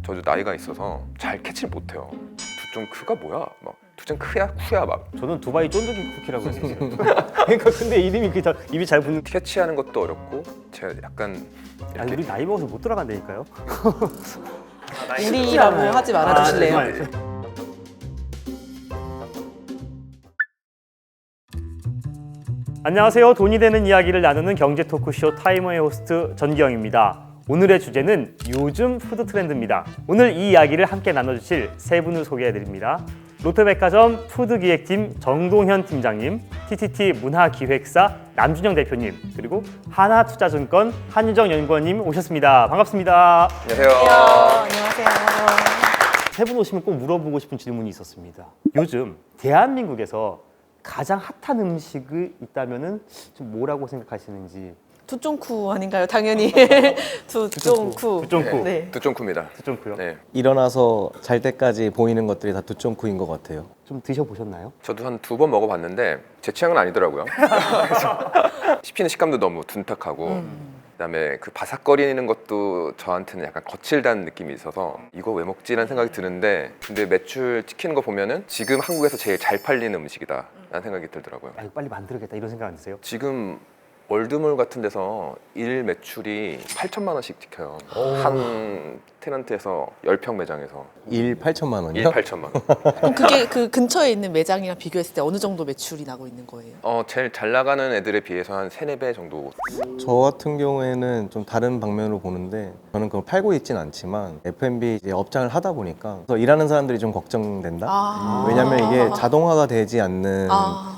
저도 나이가 있어서 잘 캐치를 못해요. 두쫑크가 뭐야? 막 두쫑크야 쿠야 막 저는 두바이 쫀득이 쿠키라고 했었어요. 그러니까 근데 이름이 입이 잘 붙는. 캐치하는 것도 어렵고 제가 약간 아니, 우리 나이 먹어서 못 들어간다니까요. 우리라고 하지 말아주실래요? 정말. 안녕하세요. 돈이 되는 이야기를 나누는 경제 토크쇼 타이머의 호스트 전기영입니다. 오늘의 주제는 요즘 푸드 트렌드입니다. 오늘 이 이야기를 함께 나눠주실 세 분을 소개해드립니다. 롯데백화점 푸드기획팀 정동현 팀장님, TTT 문화기획사 남준영 대표님, 그리고 하나투자증권 한유정 연구원님 오셨습니다. 반갑습니다. 안녕하세요. 안녕하세요. 세 분 오시면 꼭 물어보고 싶은 질문이 있었습니다. 요즘 대한민국에서 가장 핫한 음식이 있다면은 좀 뭐라고 생각하시는지. 두쫑쿠 아닌가요? 당연히 두쫑쿠. 두쫑쿠. 네. 두쫑크입니다. 두쫑쿠요. 네, 일어나서 잘 때까지 보이는 것들이 다 두쫑쿠인 것 같아요. 좀 드셔보셨나요? 저도 한 2번 먹어봤는데 제 취향은 아니더라고요. 그래서 씹히는 식감도 너무 둔탁하고 그다음에 그 바삭거리는 것도 저한테는 약간 거칠다는 느낌이 있어서 이거 왜 먹지라는 생각이 드는데 근데 매출 찍히는 거 보면은 지금 한국에서 제일 잘 팔리는 음식이다 라는 생각이 들더라고요. 아, 이거 빨리 만들어야겠다 이런 생각 안 드세요? 지금 월드몰 같은 데서 일 매출이 8천만 원씩 찍혀요. 한 테넌트에서 10평 매장에서 일 8천만 원이요? 8천만 원. 그럼 그게 그 근처에 있는 매장이랑 비교했을 때 어느 정도 매출이 나고 있는 거예요? 제일 잘 나가는 애들에 비해서 한 3, 4배 정도. 저 같은 경우에는 좀 다른 방면으로 보는데 저는 그걸 팔고 있진 않지만 F&B 이제 업장을 하다 보니까 그래서 일하는 사람들이 좀 걱정된다? 왜냐면 이게 자동화가 되지 않는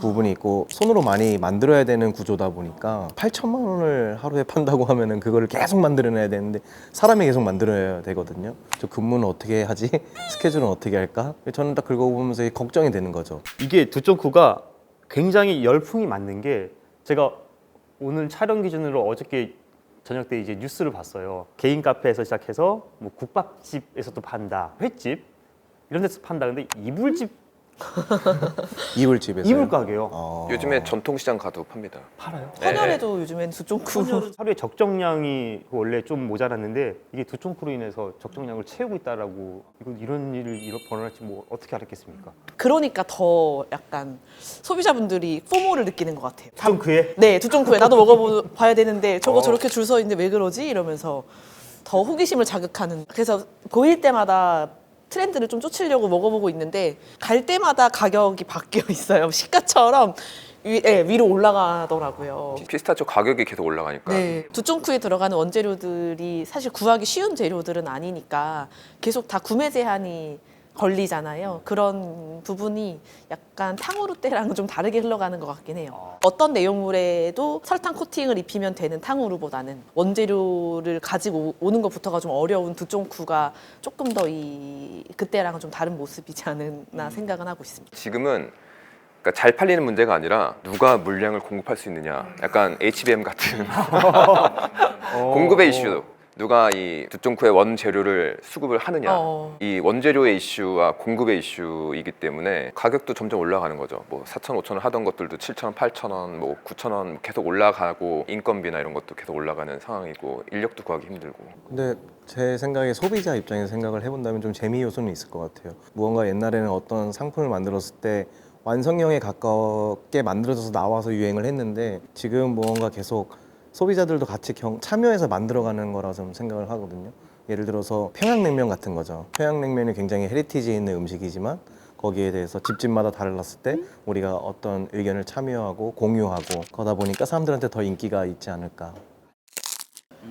부분이 있고 손으로 많이 만들어야 되는 구조다 보니까 8천만 원을 하루에 판다고 하면은 그거를 계속 만들어내야 되는데 사람이 계속 만들어야 되거든요. 저 근무는 어떻게 하지? 스케줄은 어떻게 할까? 저는 딱 그거 보면서 걱정이 되는 거죠. 이게 두쫑쿠가 굉장히 열풍이 많는 게 제가 오늘 촬영 기준으로 어저께 저녁 때 이제 뉴스를 봤어요. 개인 카페에서 시작해서 뭐 국밥집에서도 판다, 횟집 이런 데서 판다. 근데 이불집 이불집에서 이불 가게요. 요즘에 전통시장 가도 팝니다. 팔아요? 헌혈에도 요즘엔 두쫑쿠. 하루에 적정량이 원래 좀 모자랐는데 이게 두쫑쿠로 인해서 적정량을 채우고 있다라고 이런 일을 벌어날지 뭐 어떻게 알았겠습니까? 그러니까 더 약간 소비자분들이 포모를 느끼는 것 같아요. 두쫑쿠에 네, 두쫑쿠에 나도 먹어봐야 되는데 저거 저렇게 줄 서 있는데 왜 그러지? 이러면서 더 호기심을 자극하는. 그래서 보일 때마다 트렌드를 좀 쫓으려고 먹어보고 있는데 갈 때마다 가격이 바뀌어 있어요. 시가처럼 위로 올라가더라고요. 피스타치오 가격이 계속 올라가니까. 네, 두쫑쿠에 들어가는 원재료들이 사실 구하기 쉬운 재료들은 아니니까 계속 다 구매 제한이 걸리잖아요. 그런 부분이 약간 탕후루 때랑은 좀 다르게 흘러가는 것 같긴 해요. 어떤 내용물에도 설탕 코팅을 입히면 되는 탕후루보다는 원재료를 가지고 오는 것부터가 좀 어려운 두쫑쿠가 조금 더 그때랑은 좀 다른 모습이지 않나 생각은 하고 있습니다. 지금은 그러니까 잘 팔리는 문제가 아니라 누가 물량을 공급할 수 있느냐. 약간 HBM 같은 공급의 이슈. 누가 이 두쫑쿠의 원재료를 수급을 하느냐. 이 원재료의 이슈와 공급의 이슈이기 때문에 가격도 점점 올라가는 거죠. 뭐 4,000, 5,000원 하던 것들도 7,000원, 8,000원, 뭐 9,000원 계속 올라가고 인건비나 이런 것도 계속 올라가는 상황이고 인력도 구하기 힘들고. 근데 제 생각에 소비자 입장에서 생각을 해본다면 좀 재미 요소는 있을 것 같아요. 무언가 옛날에는 어떤 상품을 만들었을 때 완성형에 가깝게 만들어져서 나와서 유행을 했는데 지금 무언가 계속 소비자들도 같이 참여해서 만들어가는 거라 좀 생각을 하거든요. 예를 들어서 평양냉면 같은 거죠. 평양냉면이 굉장히 헤리티지 있는 음식이지만 거기에 대해서 집집마다 달랐을 때 우리가 어떤 의견을 참여하고 공유하고 그러다 보니까 사람들한테 더 인기가 있지 않을까.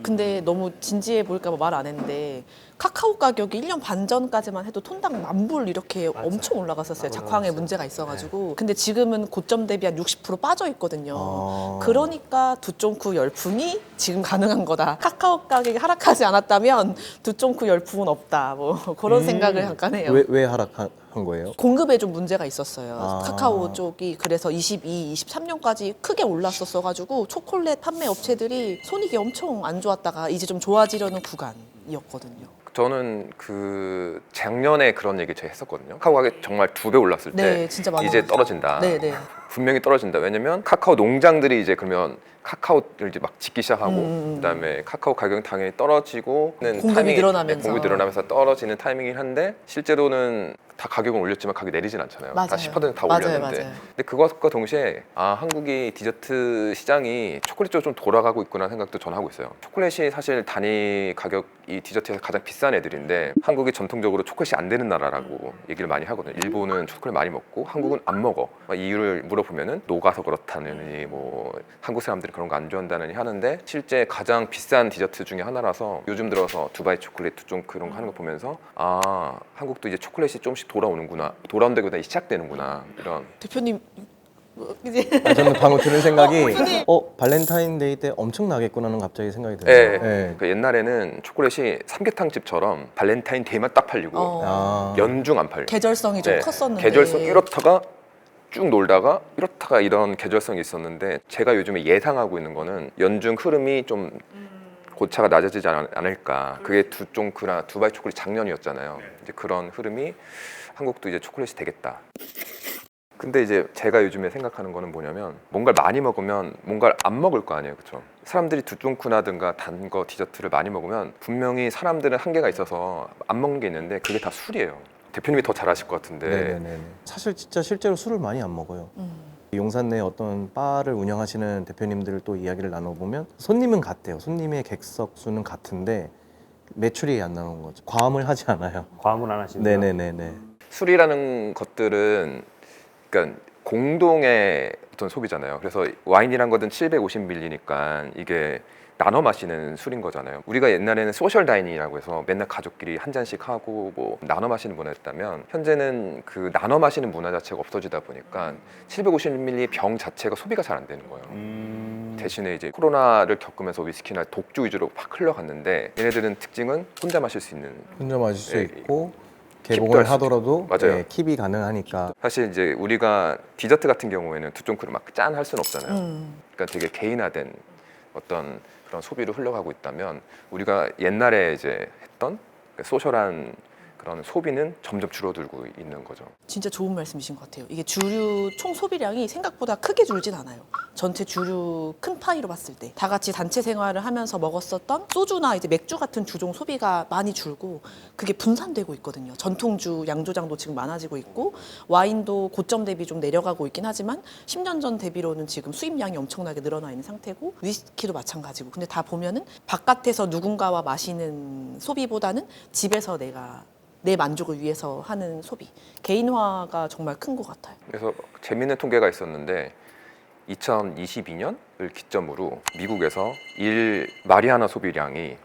근데 너무 진지해 보일까 봐 말 안 했는데 카카오 가격이 1년 반 전까지만 해도 톤당 10,000불 이렇게 엄청 올라갔었어요. 작황에 문제가 있어가지고. 근데 지금은 고점 대비 한 60% 빠져 있거든요. 그러니까 두쫑쿠 열풍이 지금 가능한 거다. 카카오 가격이 하락하지 않았다면 두쫑쿠 열풍은 없다. 뭐 그런 생각을 잠깐 해요. 왜 하락한 거예요? 공급에 좀 문제가 있었어요. 아. 카카오 쪽이 그래서 22, 23년까지 크게 올랐었어가지고 초콜릿 판매 업체들이 손익이 엄청 안 좋았다가 이제 좀 좋아지려는 구간이었거든요. 저는 그 작년에 그런 얘기 제가 했었거든요. 카카오 가격 정말 2배 올랐을 때 네, 진짜 많이 이제 올랐어요. 떨어진다. 네, 네. 분명히 떨어진다. 왜냐면 카카오 농장들이 이제 그러면 카카오를 이제 막 짓기 시작하고 그다음에 카카오 가격은 당연히 떨어지고는 공급이 늘어나면서. 공급이 늘어나면서 떨어지는 타이밍이긴 한데 실제로는 다 가격은 올렸지만 가격이 내리진 않잖아요. 맞아요. 다 10%다 맞아요, 올렸는데. 맞아요. 근데 그것과 동시에 한국이 디저트 시장이 초콜릿 쪽으로 좀 돌아가고 있구나 생각도 저는 하고 있어요. 초콜릿이 사실 단위 가격이 디저트에서 가장 비싼 애들인데 한국이 전통적으로 초콜릿이 안 되는 나라라고 얘기를 많이 하거든요. 일본은 초콜릿 많이 먹고 한국은 안 먹어. 이유를 물어보면은 녹아서 그렇다느니 뭐 한국 사람들이 그런 거 안 좋아한다느니 하는데 실제 가장 비싼 디저트 중에 하나라서 요즘 들어서 두바이 초콜릿, 두쫑 그런 거 하는 거 보면서 한국도 이제 초콜릿이 조금씩 돌아오는구나, 돌아온다기보다 시작되는구나 이런. 대표님 이제 저는 방금 들은 생각이 발렌타인데이 때 엄청 나겠구나는 갑자기 생각이 들어요. 네. 그 옛날에는 초콜릿이 삼계탕집처럼 발렌타인데이만 딱 팔리고 연중 안 팔려. 계절성이 좀 네. 컸었는데 계절성 이렇다가 쭉 놀다가 이렇다가 이런 계절성이 있었는데 제가 요즘에 예상하고 있는 거는 연중 흐름이 좀 고차가 낮아지지 않을까. 그게 두쫑크나 두바이 초콜릿 작년이었잖아요. 이제 그런 흐름이 한국도 이제 초콜릿이 되겠다. 근데 이제 제가 요즘에 생각하는 거는 뭐냐면 뭔가를 많이 먹으면 뭔가를 안 먹을 거 아니에요, 그렇죠? 사람들이 두쫑크나든가 단 거 디저트를 많이 먹으면 분명히 사람들은 한계가 있어서 안 먹는 게 있는데 그게 다 술이에요. 대표님이 더 잘 아실 것 같은데. 네네네. 사실 진짜 실제로 술을 많이 안 먹어요. 용산 내 어떤 바를 운영하시는 대표님들 또 이야기를 나눠보면 손님은 같대요. 손님의 객석 수는 같은데 매출이 안 나오는 거죠. 과음을 하지 않아요. 과음을 안 하시는 네네네네. 술이라는 것들은 그러니까 공동의 어떤 소비잖아요. 그래서 와인이란 것은 750ml니까 이게 나눠 마시는 술인 거잖아요. 우리가 옛날에는 소셜 다이닝이라고 해서 맨날 가족끼리 한 잔씩 하고 뭐 나눠 마시는 문화였다면 현재는 그 나눠 마시는 문화 자체가 없어지다 보니까 750ml 병 자체가 소비가 잘 안 되는 거예요. 대신에 이제 코로나를 겪으면서 위스키나 독주 위주로 확 흘러갔는데 얘네들은 특징은 혼자 마실 수 있는. 혼자 마실 수 예, 있고 킵도 할 개봉을 수 하더라도 맞아요. 킵이 가능하니까. 사실 이제 우리가 디저트 같은 경우에는 두쫑크를 막 짠 할 수는 없잖아요. 그러니까 되게 개인화된 어떤 그런 소비로 흘러가고 있다면 우리가 옛날에 이제 했던 소셜한 그런 소비는 점점 줄어들고 있는 거죠. 진짜 좋은 말씀이신 것 같아요. 이게 주류 총 소비량이 생각보다 크게 줄진 않아요. 전체 주류 큰 파이로 봤을 때 다 같이 단체 생활을 하면서 먹었었던 소주나 이제 맥주 같은 주종 소비가 많이 줄고 그게 분산되고 있거든요. 전통주 양조장도 지금 많아지고 있고 와인도 고점 대비 좀 내려가고 있긴 하지만 10년 전 대비로는 지금 수입량이 엄청나게 늘어나 있는 상태고 위스키도 마찬가지고 근데 다 보면은 바깥에서 누군가와 마시는 소비보다는 집에서 내 만족을 위해서 하는 소비, 개인화가 정말 큰 것 같아요. 그래서 재미있는 통계가 있었는데 2022년을 기점으로 미국에서 일 마리아나 소비량이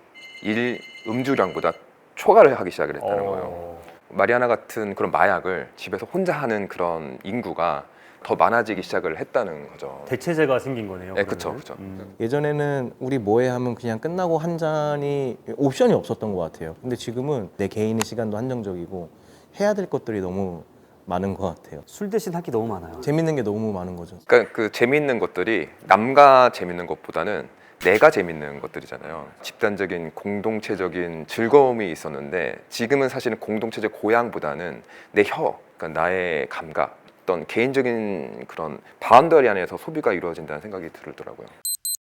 일 음주량보다 초과를 하기 시작을 했다는 거예요. 마리아나 같은 그런 마약을 집에서 혼자 하는 그런 인구가 더 많아지기 시작을 했다는 거죠. 대체제가 생긴 거네요. 네, 그렇죠, 그러면. 그렇죠. 예전에는 우리 뭐해 하면 그냥 끝나고 한 잔이 옵션이 없었던 것 같아요. 근데 지금은 내 개인의 시간도 한정적이고 해야 될 것들이 너무 많은 것 같아요. 술 대신 할 게 너무 많아요. 재밌는 게 너무 많은 거죠. 그러니까 그 재미있는 것들이 남과 재밌는 것보다는 내가 재밌는 것들이잖아요. 집단적인 공동체적인 즐거움이 있었는데 지금은 사실은 공동체적 고양보다는 내 그러니까 나의 감각, 어떤 개인적인 그런 바운더리 안에서 소비가 이루어진다는 생각이 들더라고요.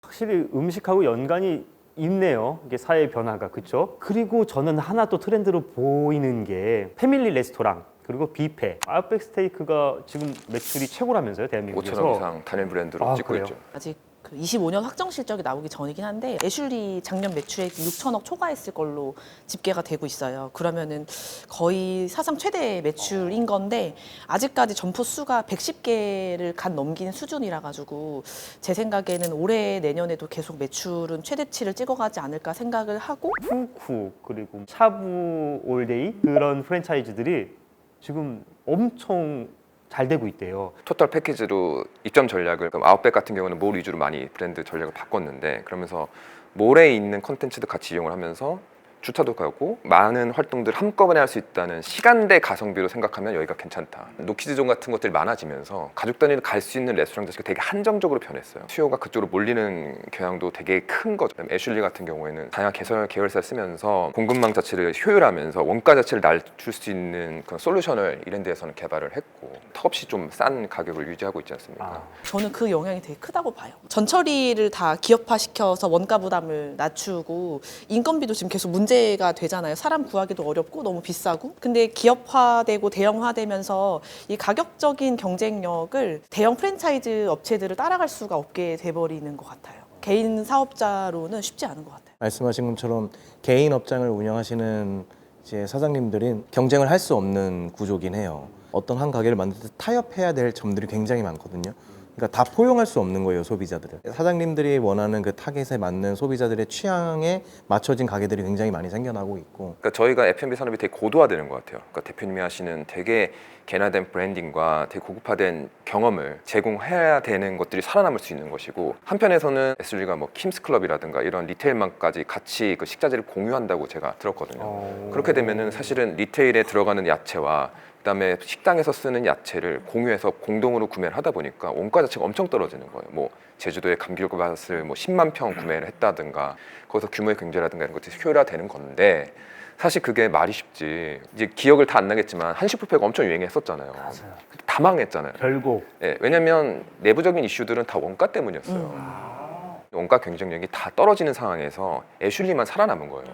확실히 음식하고 연관이 있네요. 이게 사회 변화가 그렇죠. 그리고 저는 하나 또 트렌드로 보이는 게 패밀리 레스토랑 그리고 뷔페. 아웃백 스테이크가 지금 매출이 최고라면서요, 대한민국에서. 5천억 이상 단일 브랜드로 찍고 그래요? 있죠. 아직 그 25년 확정 실적이 나오기 전이긴 한데 애슐리 작년 매출액 6천억 초과했을 걸로 집계가 되고 있어요. 그러면은 거의 사상 최대 매출인 건데 아직까지 점포 수가 110개를 간 넘기는 수준이라 가지고 제 생각에는 올해 내년에도 계속 매출은 최대치를 찍어가지 않을까 생각을 하고 푸쿠 그리고 샤브 올데이 그런 프랜차이즈들이 지금 엄청 잘 되고 있대요. 토탈 패키지로 입점 전략을 그럼 아웃백 같은 경우는 몰 위주로 많이 브랜드 전략을 바꿨는데 그러면서 몰에 있는 컨텐츠도 같이 이용을 하면서 주차도 가고 많은 활동들을 한꺼번에 할 수 있다는 시간대 가성비로 생각하면 여기가 괜찮다. 노키즈존 같은 것들이 많아지면서 가족 단위로 갈 수 있는 레스토랑 자체가 되게 한정적으로 변했어요. 수요가 그쪽으로 몰리는 경향도 되게 큰 거죠. 그다음에 애슐리 같은 경우에는 다양한 개설 계열사를 쓰면서 공급망 자체를 효율하면서 원가 자체를 낮출 수 있는 그런 솔루션을 이런 데에서는 개발을 했고 턱없이 좀 싼 가격을 유지하고 있지 않습니까? 아, 저는 그 영향이 되게 크다고 봐요. 전처리를 다 기업화시켜서 원가 부담을 낮추고 인건비도 지금 계속 문제가 되잖아요. 사람 구하기도 어렵고 너무 비싸고. 근데 기업화되고 대형화되면서 이 가격적인 경쟁력을 대형 프랜차이즈 업체들을 따라갈 수가 없게 돼버리는 것 같아요. 개인 사업자로는 쉽지 않은 것 같아요. 말씀하신 것처럼 개인 업장을 운영하시는 이제 사장님들은 경쟁을 할 수 없는 구조긴 해요. 어떤 한 가게를 만들 때 타협해야 될 점들이 굉장히 많거든요. 그러니까 다 포용할 수 없는 거예요, 소비자들을. 사장님들이 원하는 그 타겟에 맞는 소비자들의 취향에 맞춰진 가게들이 굉장히 많이 생겨나고 있고. 그러니까 저희가 F&B 산업이 되게 고도화되는 것 같아요. 그러니까 대표님이 하시는 되게 개나된 브랜딩과 되게 고급화된 경험을 제공해야 되는 것들이 살아남을 수 있는 것이고, 한편에서는 SG가 뭐 킴스클럽이라든가 이런 리테일망까지 같이 그 식자재를 공유한다고 제가 들었거든요. 그렇게 되면은 사실은 리테일에 들어가는 야채와 그다음에 식당에서 쓰는 야채를 공유해서 공동으로 구매를 하다 보니까 원가 자체가 엄청 떨어지는 거예요. 뭐 제주도에 감귤밭을 뭐 10만 평 구매를 했다든가 거기서 규모의 경제라든가 이런 것들이 효율화되는 건데, 사실 그게 말이 쉽지. 이제 기억을 다 안 나겠지만 한식 뷔페가 엄청 유행했었잖아요. 맞아요. 다 망했잖아요. 결국 예, 왜냐면 내부적인 이슈들은 다 원가 때문이었어요. 원가 경쟁력이 다 떨어지는 상황에서 애슐리만 살아남은 거예요.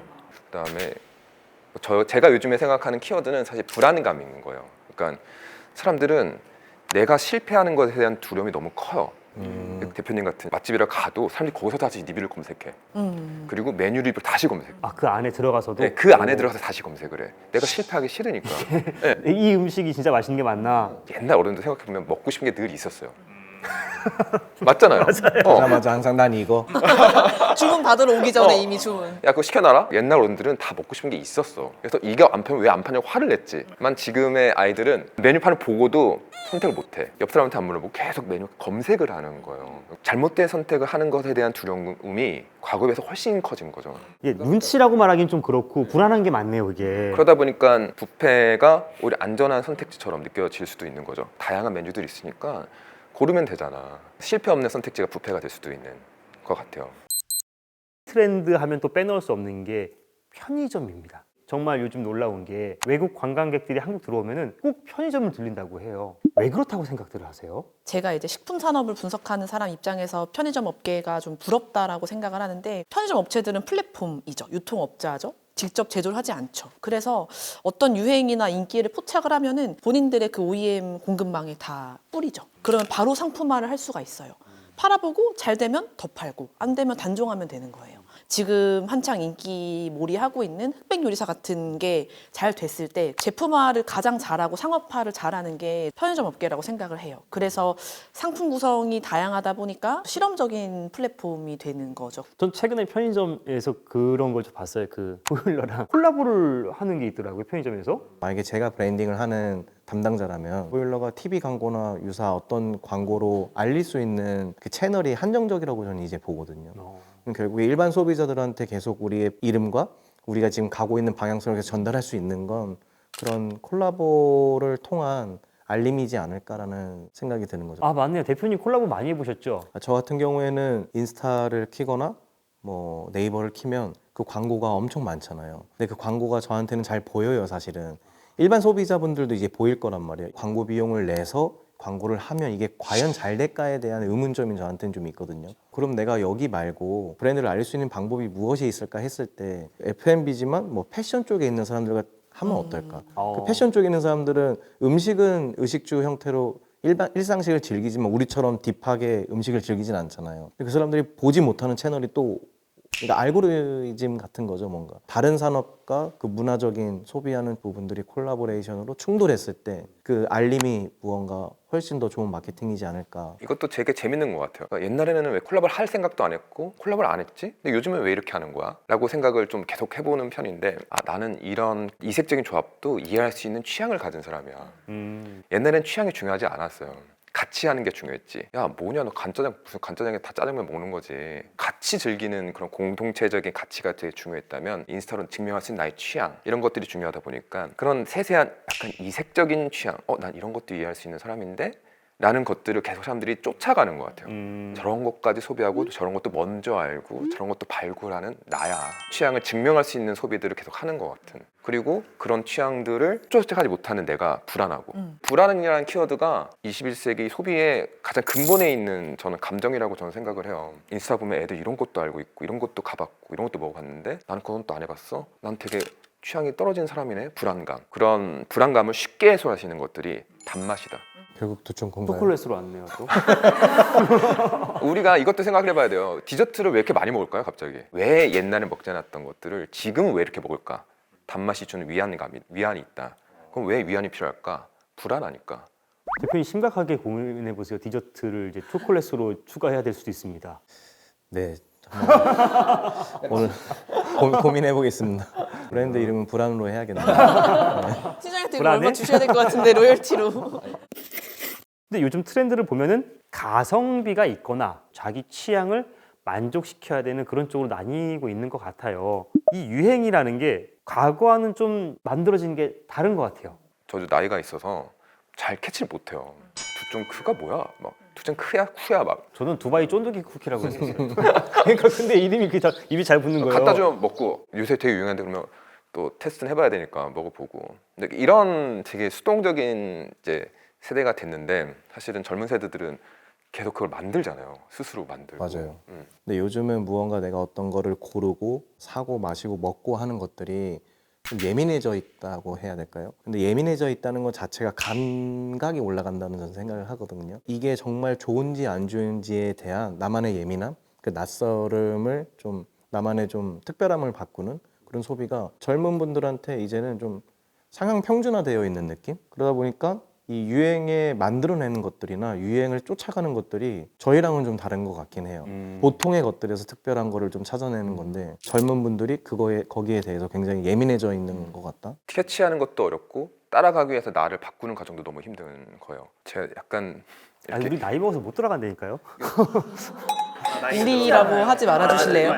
그다음에 제가 요즘에 생각하는 키워드는 사실 불안감이 있는 거예요. 그러니까 사람들은 내가 실패하는 것에 대한 두려움이 너무 커요. 대표님 같은 맛집이라 가도 사람들이 거기서 다시 리뷰를 검색해. 그리고 메뉴 리뷰를 다시 검색해. 아, 그 안에 들어가서도 네, 그 안에 들어가서 다시 검색을 해. 내가 실패하기 싫으니까. 네, 이 음식이 진짜 맛있는 게 맞나? 옛날 어른들 생각해보면 먹고 싶은 게 늘 있었어요. 맞잖아요. 맞아, 항상 난 이거. 주문 받으러 오기 전에 이미 주문. 야, 그거 시켜놔라? 옛날 어른들은 다 먹고 싶은 게 있었어. 그래서 이게 안 파면 왜 안 파냐고 화를 냈지만 지금의 아이들은 메뉴판을 보고도 선택을 못해. 옆 사람한테 안 물어보고 계속 메뉴 검색을 하는 거예요. 잘못된 선택을 하는 것에 대한 두려움이 과거에 비해서 훨씬 커진 거죠. 이게 눈치라고 말하긴 좀 그렇고 불안한 게 많네요, 이게. 그러다 보니까 뷔페가 오히려 안전한 선택지처럼 느껴질 수도 있는 거죠. 다양한 메뉴들이 있으니까 고르면 되잖아. 실패 없는 선택지가 뷔페가 될 수도 있는 것 같아요. 트렌드 하면 또 빼놓을 수 없는 게 편의점입니다. 정말 요즘 놀라운 게 외국 관광객들이 한국 들어오면은 꼭 편의점을 들린다고 해요. 왜 그렇다고 생각들을 하세요? 제가 이제 식품 산업을 분석하는 사람 입장에서 편의점 업계가 좀 부럽다라고 생각을 하는데, 편의점 업체들은 플랫폼이죠. 유통업자죠. 직접 제조를 하지 않죠. 그래서 어떤 유행이나 인기를 포착을 하면은 본인들의 그 OEM 공급망에 다 뿌리죠. 그러면 바로 상품화를 할 수가 있어요. 팔아보고 잘 되면 더 팔고 안 되면 단종하면 되는 거예요. 지금 한창 인기몰이하고 있는 흑백 요리사 같은 게 잘 됐을 때 제품화를 가장 잘하고 상업화를 잘하는 게 편의점 업계라고 생각을 해요. 그래서 상품 구성이 다양하다 보니까 실험적인 플랫폼이 되는 거죠. 전 최근에 편의점에서 그런 걸 좀 봤어요. 그 보일러랑 콜라보를 하는 게 있더라고요, 편의점에서. 만약에 제가 브랜딩을 하는 담당자라면 보일러가 TV 광고나 유사 어떤 광고로 알릴 수 있는 그 채널이 한정적이라고 저는 이제 보거든요. 그럼 결국에 일반 소비자들한테 계속 우리의 이름과 우리가 지금 가고 있는 방향성을 계속 전달할 수 있는 건 그런 콜라보를 통한 알림이지 않을까라는 생각이 드는 거죠. 아, 맞네요. 대표님 콜라보 많이 해보셨죠? 저 같은 경우에는 인스타를 키거나 뭐 네이버를 키면 그 광고가 엄청 많잖아요. 근데 그 광고가 저한테는 잘 보여요, 사실은. 일반 소비자분들도 이제 보일 거란 말이에요. 광고 비용을 내서 광고를 하면 이게 과연 잘 될까에 대한 의문점이 저한테는 좀 있거든요. 그럼 내가 여기 말고 브랜드를 알릴 수 있는 방법이 무엇이 있을까 했을 때 F&B지만 뭐 패션 쪽에 있는 사람들과 하면 어떨까? 그 패션 쪽에 있는 사람들은 음식은 의식주 형태로 일상식을 즐기지만 우리처럼 딥하게 음식을 즐기진 않잖아요. 그 사람들이 보지 못하는 채널이 또, 그러니까 알고리즘 같은 거죠, 뭔가. 다른 산업과 그 문화적인 소비하는 부분들이 콜라보레이션으로 충돌했을 때 그 알림이 무언가 훨씬 더 좋은 마케팅이지 않을까. 이것도 되게 재밌는 것 같아요. 그러니까 옛날에는 왜 콜라보를 할 생각도 안 했고 콜라보를 안 했지? 근데 요즘은 왜 이렇게 하는 거야? 라고 생각을 좀 계속 해보는 편인데, 나는 이런 이색적인 조합도 이해할 수 있는 취향을 가진 사람이야. 옛날엔 취향이 중요하지 않았어요. 같이 하는 게 중요했지. 야 뭐냐 너 간짜장 무슨 간짜장에 다 짜장면 먹는 거지. 같이 즐기는 그런 공동체적인 가치가 되게 중요했다면 인스타로 증명할 수 있는 나의 취향 이런 것들이 중요하다 보니까 그런 세세한 약간 이색적인 취향 난 이런 것도 이해할 수 있는 사람인데 라는 것들을 계속 사람들이 쫓아가는 것 같아요. 저런 것까지 소비하고 또 저런 것도 먼저 알고 저런 것도 발굴하는 나야. 취향을 증명할 수 있는 소비들을 계속 하는 것 같은. 그리고 그런 취향들을 쫓아가지 못하는 내가 불안하고. 불안이라는 키워드가 21세기 소비의 가장 근본에 있는 저는 감정이라고 저는 생각을 해요. 인스타 보면 애들 이런 것도 알고 있고 이런 것도 가봤고 이런 것도 먹어봤는데 나는 그건 또 안 해봤어? 난 되게 취향이 떨어진 사람이네. 불안감. 그런 불안감을 쉽게 해소하시는 것들이 단맛이다. 결국 두촌콘가요? 초콜릿으로 왔네요 또. 우리가 이것도 생각을 해봐야 돼요. 디저트를 왜 이렇게 많이 먹을까요 갑자기? 왜 옛날에 먹지 않았던 것들을 지금 왜 이렇게 먹을까? 단맛이 주는 위안이 있다. 그럼 왜 위안이 필요할까? 불안하니까. 대표님 심각하게 고민해 보세요. 디저트를 이제 초콜릿으로 추가해야 될 수도 있습니다. 네, 오늘 고민해 보겠습니다. 브랜드 이름은 불안으로 해야겠네요. 시장한테 이거 불안해? 얼마 주셔야 될 것 같은데 로열티로. 근데 요즘 트렌드를 보면은 가성비가 있거나 자기 취향을 만족시켜야 되는 그런 쪽으로 나뉘고 있는 것 같아요. 이 유행이라는 게 과거와는 좀 만들어진 게 다른 것 같아요. 저도 나이가 있어서 잘 캐치를 못해요. 두쫑크가 뭐야? 막 두쫑크야 쿠야 막 저는 두바이 쫀득이 쿠키라고 했었어요. 그러니까 근데 이름이 입이 잘 붙는 거예요. 갖다 주면 먹고 요새 되게 유행한데 그러면 또 테스트는 해봐야 되니까 먹어보고. 근데 이런 되게 수동적인 이제 세대가 됐는데 사실은 젊은 세대들은 계속 그걸 만들잖아요. 스스로 만들고. 맞아요. 근데 요즘은 무언가 내가 어떤 거를 고르고 사고 마시고 먹고 하는 것들이 좀 예민해져 있다고 해야 될까요? 근데 예민해져 있다는 것 자체가 감각이 올라간다는 저는 생각을 하거든요. 이게 정말 좋은지 안 좋은지에 대한 나만의 예민함, 그 낯설음을 좀 나만의 좀 특별함을 바꾸는 그런 소비가 젊은 분들한테 이제는 좀 상향 평준화되어 있는 느낌? 그러다 보니까 이 유행에 만들어내는 것들이나 유행을 쫓아가는 것들이 저희랑은 좀 다른 것 같긴 해요. 보통의 것들에서 특별한 거를 좀 찾아내는 건데 젊은 분들이 거기에 대해서 굉장히 예민해져 있는 것 같다. 캐치하는 것도 어렵고 따라가기 위해서 나를 바꾸는 과정도 너무 힘든 거예요. 제가 약간 아니, 우리 나이 먹어서 못 들어간다니까요. 우리라고 하지 말아주실래요?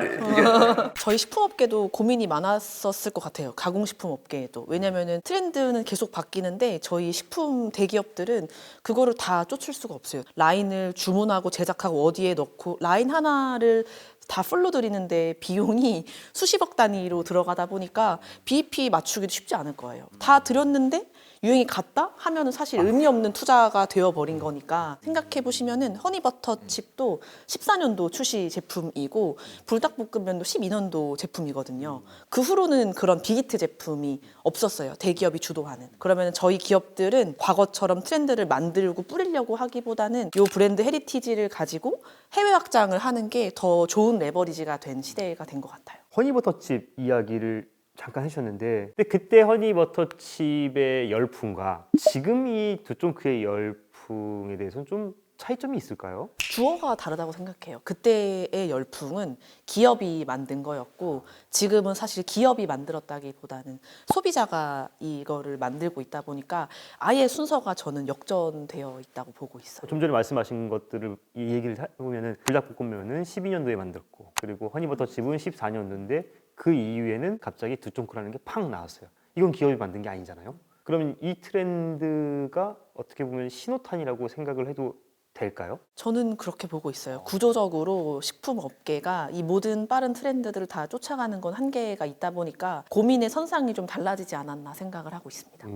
저희 식품업계도 고민이 많았었을 것 같아요. 가공식품업계에도. 왜냐면은 트렌드는 계속 바뀌는데 저희 식품 대기업들은 그거를 다 쫓을 수가 없어요. 라인을 주문하고 제작하고 어디에 넣고 라인 하나를 다 풀로 들이는데 비용이 수십억 단위로 들어가다 보니까 BEP 맞추기도 쉽지 않을 거예요. 다 들였는데 유행이 갔다 하면은 사실 의미 없는 투자가 되어버린 거니까 생각해 보시면은 허니버터 칩도 14년도 출시 제품이고 불닭볶음면도 12년도 제품이거든요. 그 후로는 그런 빅히트 제품이 없었어요. 대기업이 주도하는. 그러면 저희 기업들은 과거처럼 트렌드를 만들고 뿌리려고 하기보다는 요 브랜드 헤리티지를 가지고 해외 확장을 하는 게 더 좋은 레버리지가 된 시대가 된 것 같아요. 허니버터칩 이야기를 잠깐 해주셨는데 근데 그때 허니버터칩의 열풍과 지금 이 두쫑크의 열풍에 대해서는 좀 차이점이 있을까요? 주어가 다르다고 생각해요. 그때의 열풍은 기업이 만든 거였고 지금은 사실 기업이 만들었다기보다는 소비자가 이거를 만들고 있다 보니까 아예 순서가 저는 역전되어 있다고 보고 있어요. 좀 전에 말씀하신 것들을 이 얘기를 해보면은 불닭볶음면은 12년도에 만들었고 그리고 허니버터칩은 14년도인데 그 이후에는 갑자기 두쫑크라는 게 팍 나왔어요. 이건 기업이 만든 게 아니잖아요. 그러면 이 트렌드가 어떻게 보면 신호탄이라고 생각을 해도 될까요? 저는 그렇게 보고 있어요. 구조적으로 식품 업계가 이 모든 빠른 트렌드들을 다 쫓아가는 건 한계가 있다 보니까 고민의 선상이 좀 달라지지 않았나 생각을 하고 있습니다.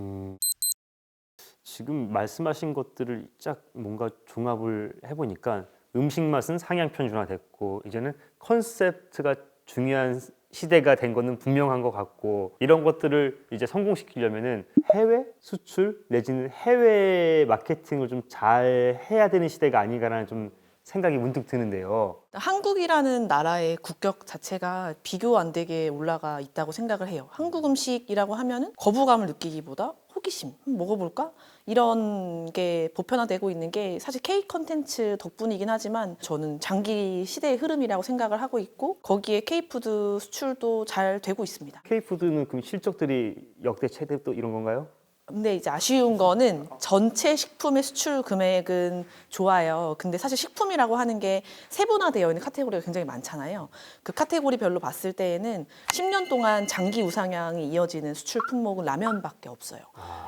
지금 말씀하신 것들을 쫙 뭔가 종합을 해보니까 음식 맛은 상향 편준화됐고 이제는 컨셉트가 중요한 시대가 된 거는 분명한 것 같고 이런 것들을 이제 성공시키려면은 해외 수출 내지는 해외 마케팅을 좀 잘 해야 되는 시대가 아닌가라는 좀 생각이 문득 드는데요. 한국이라는 나라의 국격 자체가 비교 안 되게 올라가 있다고 생각을 해요. 한국 음식이라고 하면은 거부감을 느끼기보다 호기심, 먹어볼까? 이런 게 보편화되고 있는 게 사실 K 컨텐츠 덕분이긴 하지만 저는 장기 시대의 흐름이라고 생각을 하고 있고 거기에 K푸드 수출도 잘 되고 있습니다. K푸드는 그럼 실적들이 역대 최대 또 이런 건가요? 근데 이제 아쉬운 거는 전체 식품의 수출 금액은 좋아요. 근데 사실 식품이라고 하는 게 세분화되어 있는 카테고리가 굉장히 많잖아요. 그 카테고리별로 봤을 때에는 10년 동안 장기 우상향이 이어지는 수출 품목은 라면밖에 없어요.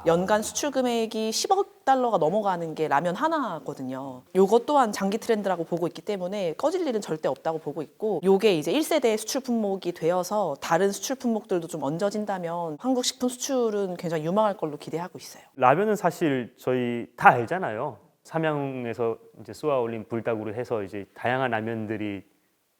연간 수출 금액이 10억 달러가 넘어가는 게 라면 하나거든요. 요것 또한 장기 트렌드라고 보고 있기 때문에 꺼질 일은 절대 없다고 보고 있고, 요게 이제 1세대 수출 품목이 되어서 다른 수출 품목들도 좀 얹어진다면 한국 식품 수출은 굉장히 유망할 걸로 기대하고 있어요. 라면은 사실 저희 다 알잖아요. 삼양에서 이제 쏘아 올린 불닭으로 해서 이제 다양한 라면들이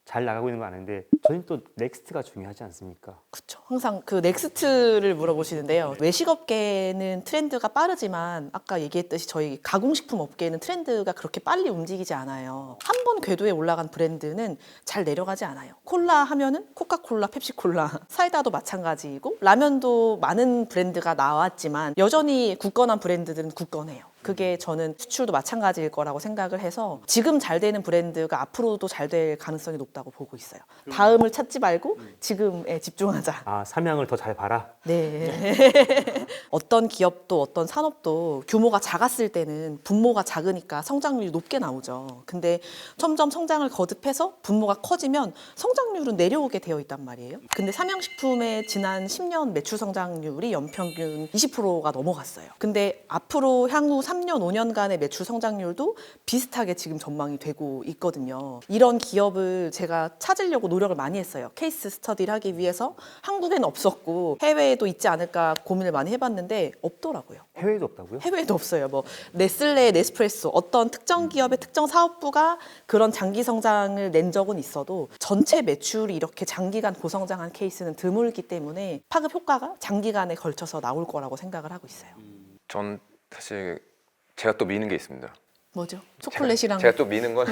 잘 나가고 있는 거 아는데 저희는 또 넥스트가 중요하지 않습니까? 그렇죠. 항상 그 넥스트를 물어보시는데요. 외식업계는 트렌드가 빠르지만 아까 얘기했듯이 저희 가공식품 업계는 트렌드가 그렇게 빨리 움직이지 않아요. 한 번 궤도에 올라간 브랜드는 잘 내려가지 않아요. 콜라 하면은 코카콜라, 펩시콜라, 사이다도 마찬가지이고 라면도 많은 브랜드가 나왔지만 여전히 굳건한 브랜드들은 굳건해요. 그게 저는 수출도 마찬가지일 거라고 생각을 해서 지금 잘 되는 브랜드가 앞으로도 잘 될 가능성이 높다고 보고 있어요. 다음을 찾지 말고 지금에 집중하자. 아, 삼양을 더 잘 봐라. 네. 어떤 기업도 어떤 산업도 규모가 작았을 때는 분모가 작으니까 성장률이 높게 나오죠. 근데 점점 성장을 거듭해서 분모가 커지면 성장률은 내려오게 되어 있단 말이에요. 근데 삼양식품의 지난 10년 매출 성장률이 연평균 20%가 넘어갔어요. 근데 앞으로 향후 3년, 5년간의 매출 성장률도 비슷하게 지금 전망이 되고 있거든요. 이런 기업을 제가 찾으려고 노력을 많이 했어요. 케이스 스터디를 하기 위해서. 한국에는 없었고 해외에도 있지 않을까 고민을 많이 해봤는데 없더라고요. 해외에도 없다고요? 해외에도 없어요. 뭐 네슬레, 네스프레소 어떤 특정 기업의 특정 사업부가 그런 장기 성장을 낸 적은 있어도 전체 매출이 이렇게 장기간 고성장한 케이스는 드물기 때문에 파급 효과가 장기간에 걸쳐서 나올 거라고 생각을 하고 있어요. 전 사실 제가 또 미는 게 있습니다. 뭐죠? 초콜릿이랑 제가 또 미는 건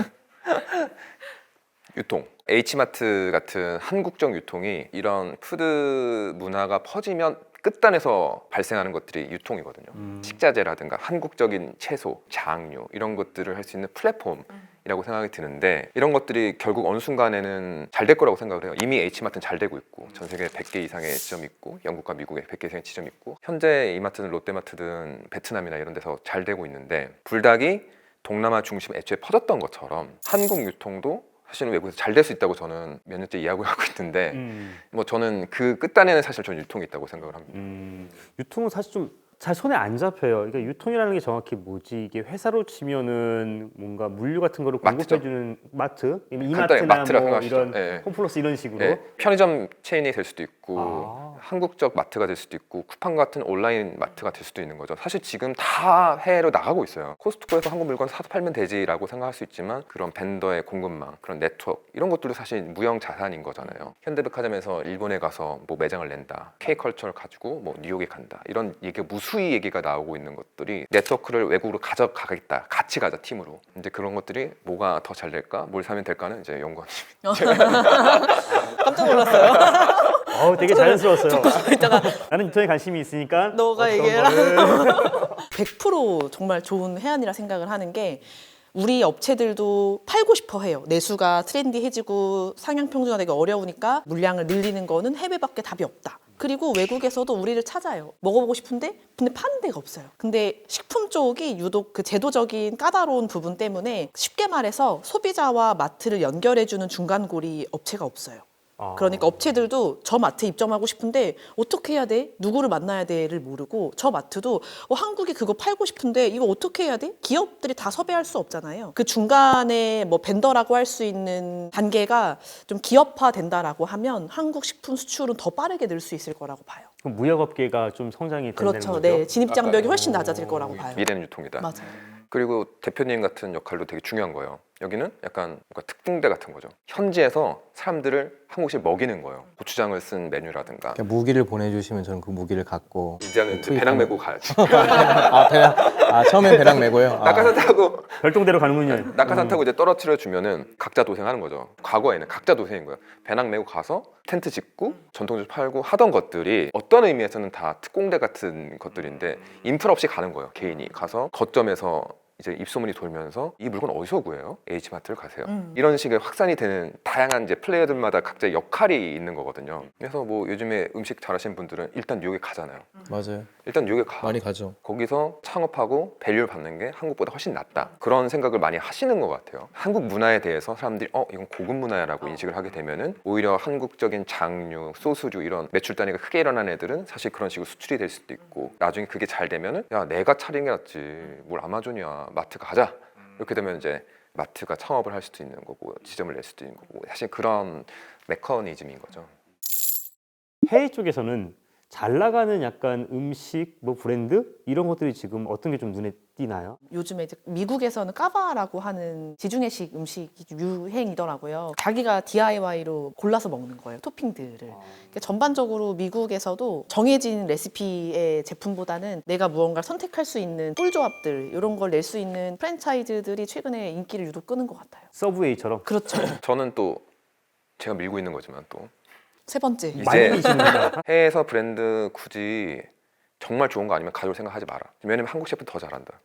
유통. H마트 같은 한국적 유통이 이런 푸드 문화가 퍼지면 끝단에서 발생하는 것들이 유통이거든요. 식자재라든가 한국적인 채소, 장류 이런 것들을 할 수 있는 플랫폼이라고 생각이 드는데 이런 것들이 결국 어느 순간에는 잘 될 거라고 생각을 해요. 이미 H마트는 잘 되고 있고 전 세계 100개 이상의 지점이 있고 영국과 미국에 100개 이상의 지점이 있고 현재 이마트든 롯데마트든 베트남이나 이런 데서 잘 되고 있는데 불닭이 동남아 중심 애초에 퍼졌던 것처럼 한국 유통도 사실은 외국에서 잘 될 수 있다고 저는 몇 년째 이야기하고 있는데 뭐 저는 그 끝단에는 사실 저는 유통이 있다고 생각을 합니다. 유통은 사실 좀 잘 손에 안 잡혀요. 그러니까 유통이라는 게 정확히 뭐지? 이게 회사로 치면은 뭔가 물류 같은 거를 마트죠. 공급해주는 마트, 간단히 이마트나 마트라 뭐 생각하시죠. 이런 예. 홈플러스 이런 식으로. 예, 편의점 체인이 될 수도 있고 아. 한국적 마트가 될 수도 있고 쿠팡 같은 온라인 마트가 될 수도 있는 거죠. 사실 지금 다 해외로 나가고 있어요. 코스트코에서 한국 물건 사서 팔면 되지라고 생각할 수 있지만 그런 벤더의 공급망, 그런 네트워크 이런 것들도 사실 무형 자산인 거잖아요. 현대백화점에서 일본에 가서 뭐 매장을 낸다, K컬처를 가지고 뭐 뉴욕에 간다 이런 얘기 무수히 얘기가 나오고 있는 것들이 네트워크를 외국으로 가져가겠다, 같이 가자 팀으로. 이제 그런 것들이 뭐가 더 잘 될까, 뭘 사면 될까는 이제 연구하는. 깜짝 놀랐어요. 되게 자연스러웠어요. 이따가 나는 유통에 관심이 있으니까 너가 어떤 얘기해라. 거를 100% 정말 좋은 해안이라 생각을 하는 게 우리 업체들도 팔고 싶어 해요. 내수가 트렌디해지고 상향 평준화되기 어려우니까 물량을 늘리는 거는 해외밖에 답이 없다. 그리고 외국에서도 우리를 찾아요. 먹어보고 싶은데 근데 파는 데가 없어요. 근데 식품 쪽이 유독 그 제도적인 까다로운 부분 때문에 쉽게 말해서 소비자와 마트를 연결해주는 중간고리 업체가 없어요. 그러니까 업체들도 저 마트에 입점하고 싶은데 어떻게 해야 돼? 누구를 만나야 돼를 모르고 저 마트도 한국에 그거 팔고 싶은데 이거 어떻게 해야 돼? 기업들이 다 섭외할 수 없잖아요. 그 중간에 뭐 벤더라고 할 수 있는 단계가 좀 기업화된다라고 하면 한국 식품 수출은 더 빠르게 늘 수 있을 거라고 봐요. 그럼 무역업계가 좀 성장이 된다는 그렇죠. 거죠? 네, 진입장벽이 훨씬 낮아질 거라고 봐요. 미래는 유통이다. 맞아요. 그리고 대표님 같은 역할도 되게 중요한 거예요. 여기는 약간 뭔가 특공대 같은 거죠. 현지에서 사람들을 한국식 먹이는 거예요. 고추장을 쓴 메뉴라든가. 그러니까 무기를 보내주시면 저는 그 무기를 갖고 이제는 배낭 메고 가야지. 처음엔 배낭 메고요. 낙하산 타고 별동대로 가는군요. 낙하산 타고 이제 떨어뜨려 주면은 각자 도생하는 거죠. 과거에는 각자 도생인 거예요. 배낭 메고 가서 텐트 짓고 전통주 팔고 하던 것들이 어떤 의미에서는 다 특공대 같은 것들인데 인프라 없이 가는 거예요. 개인이 가서 거점에서 이제 입소문이 돌면서 이 물건 어디서 구해요? H마트를 가세요. 이런 식의 확산이 되는 다양한 이제 플레이어들마다 각자의 역할이 있는 거거든요. 그래서 뭐 요즘에 음식 잘하시는 분들은 일단 뉴욕에 가잖아요. 맞아요. 일단 뉴욕에 가. 많이 가죠. 거기서 창업하고 밸류를 받는 게 한국보다 훨씬 낫다. 그런 생각을 많이 하시는 것 같아요. 한국 문화에 대해서 사람들이 이건 고급 문화야라고 인식을 하게 되면은 오히려 한국적인 장류, 소스류 이런 매출 단위가 크게 일어난 애들은 사실 그런 식으로 수출이 될 수도 있고 나중에 그게 잘 되면은 야 내가 차린 게 낫지. 뭘 아마존이야. 마트 가자. 이렇게 되면 이제 마트가 창업을 할 수도 있는 거고 지점을 낼 수도 있는 거고 사실 그런 메커니즘인 거죠. 해외 쪽에서는 잘 나가는 약간 음식, 뭐 브랜드 이런 것들이 지금 어떤 게 좀 눈에 띄나요? 요즘에 이제 미국에서는 까바라고 하는 지중해식 음식이 좀 유행이더라고요. 자기가 DIY로 골라서 먹는 거예요, 토핑들을. 그러니까 전반적으로 미국에서도 정해진 레시피의 제품보다는 내가 무언가를 선택할 수 있는 꿀 조합들 이런 걸 낼 수 있는 프랜차이즈들이 최근에 인기를 유독 끄는 것 같아요. 서브웨이처럼 그렇죠. 저는 또 제가 밀고 있는 거지만 또 세 번째. 이제 많이 미시는구나. 해외에서 브랜드 굳이 정말 좋은 거 아니면 가져올 생각 하지 마라. 왜냐면 한국 셰프 더 잘한다.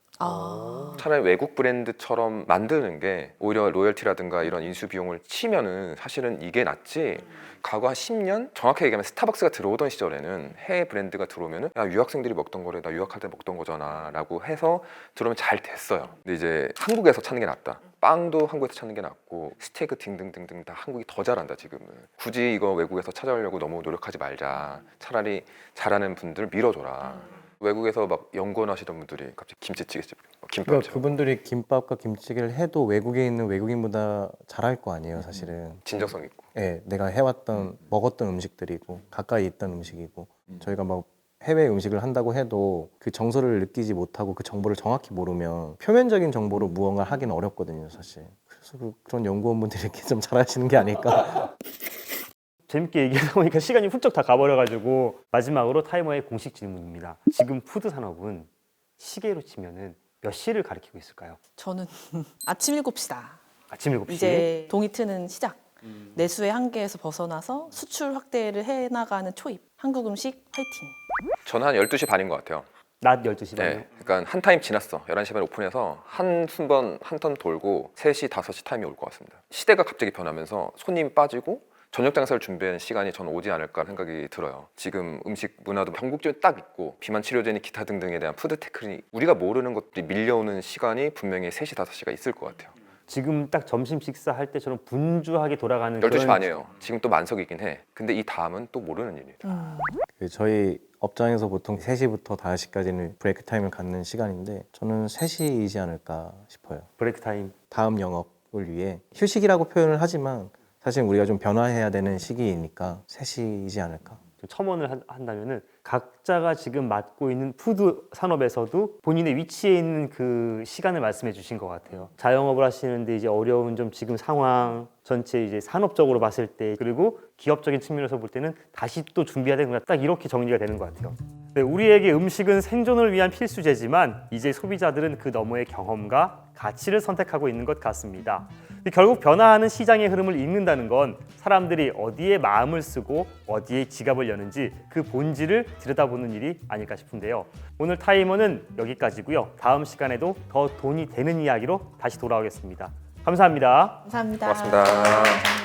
차라리 외국 브랜드처럼 만드는 게 오히려 로열티라든가 이런 인수 비용을 치면은 사실은 이게 낫지. 과거 한 10년 정확하게 얘기하면 스타벅스가 들어오던 시절에는 해외 브랜드가 들어오면은 야 유학생들이 먹던 거래 나 유학할 때 먹던 거잖아 라고 해서 들어오면 잘 됐어요. 근데 이제 한국에서 찾는 게 낫다. 빵도 한국에서 찾는 게 낫고 스테이크 등등등등 다 한국이 더 잘한다 지금은. 굳이 이거 외국에서 찾아오려고 너무 노력하지 말자. 차라리 잘하는 분들 밀어줘라. 외국에서 막 연구원하시던 분들이 갑자기 김치찌개집, 김밥집. 그러니까 그분들이 김밥과 김치찌개를 해도 외국에 있는 외국인보다 잘할 거 아니에요, 사실은. 진정성 있고. 예, 내가 해왔던 먹었던 음식들이고 가까이 있던 음식이고 저희가 막 해외 음식을 한다고 해도 그 정서를 느끼지 못하고 그 정보를 정확히 모르면 표면적인 정보로 무언가를 하기는 어렵거든요, 사실. 그래서 그런 연구원분들이 이렇게 좀 잘하시는 게 아닐까. 재밌게 얘기하다 보니까 시간이 훌쩍 다 가버려가지고 마지막으로 타이머의 공식 질문입니다. 지금 푸드 산업은 시계로 치면은 몇 시를 가리키고 있을까요? 저는 아침 7시다. 아침 7시? 이제 동이 트는 시작. 내수의 한계에서 벗어나서 수출 확대를 해나가는 초입. 한국 음식 화이팅. 저는 한 12시 반인 것 같아요. 낮 12시 반이요? 네, 그러니까 한 타임 지났어. 11시 반에 오픈해서 한 순번 한 턴 돌고 3시, 5시 타임이 올 것 같습니다. 시대가 갑자기 변하면서 손님이 빠지고 저녁 장사를 준비하는 시간이 저는 오지 않을까 생각이 들어요. 지금 음식 문화도 전국적으로 딱 있고 비만 치료제니 기타 등등에 대한 푸드 테크닉 우리가 모르는 것들이 밀려오는 시간이 분명히 3시, 5시가 있을 것 같아요. 지금 딱 점심 식사할 때처럼 분주하게 돌아가는 12시 그런 반이에요. 지금 또 만석이긴 해. 근데 이 다음은 또 모르는 일이에요. 그 저희 업장에서 보통 3시부터 5시까지는 브레이크 타임을 갖는 시간인데 저는 3시이지 않을까 싶어요. 브레이크 타임. 다음 영업을 위해 휴식이라고 표현을 하지만 사실 우리가 좀 변화해야 되는 시기이니까 3시이지 않을까. 좀 첨언을 한다면은 각자가 지금 맡고 있는 푸드 산업에서도 본인의 위치에 있는 그 시간을 말씀해 주신 것 같아요. 자영업을 하시는데 이제 어려운 좀 지금 상황 전체 이제 산업적으로 봤을 때 그리고 기업적인 측면에서 볼 때는 다시 또 준비해야 되는 딱 이렇게 정리가 되는 것 같아요. 네, 우리에게 음식은 생존을 위한 필수제지만 이제 소비자들은 그 너머의 경험과 가치를 선택하고 있는 것 같습니다. 결국 변화하는 시장의 흐름을 읽는다는 건 사람들이 어디에 마음을 쓰고 어디에 지갑을 여는지 그 본질을 들여다보는 일이 아닐까 싶은데요. 오늘 타이머는 여기까지고요. 다음 시간에도 더 돈이 되는 이야기로 다시 돌아오겠습니다. 감사합니다. 감사합니다. 고맙습니다. 감사합니다.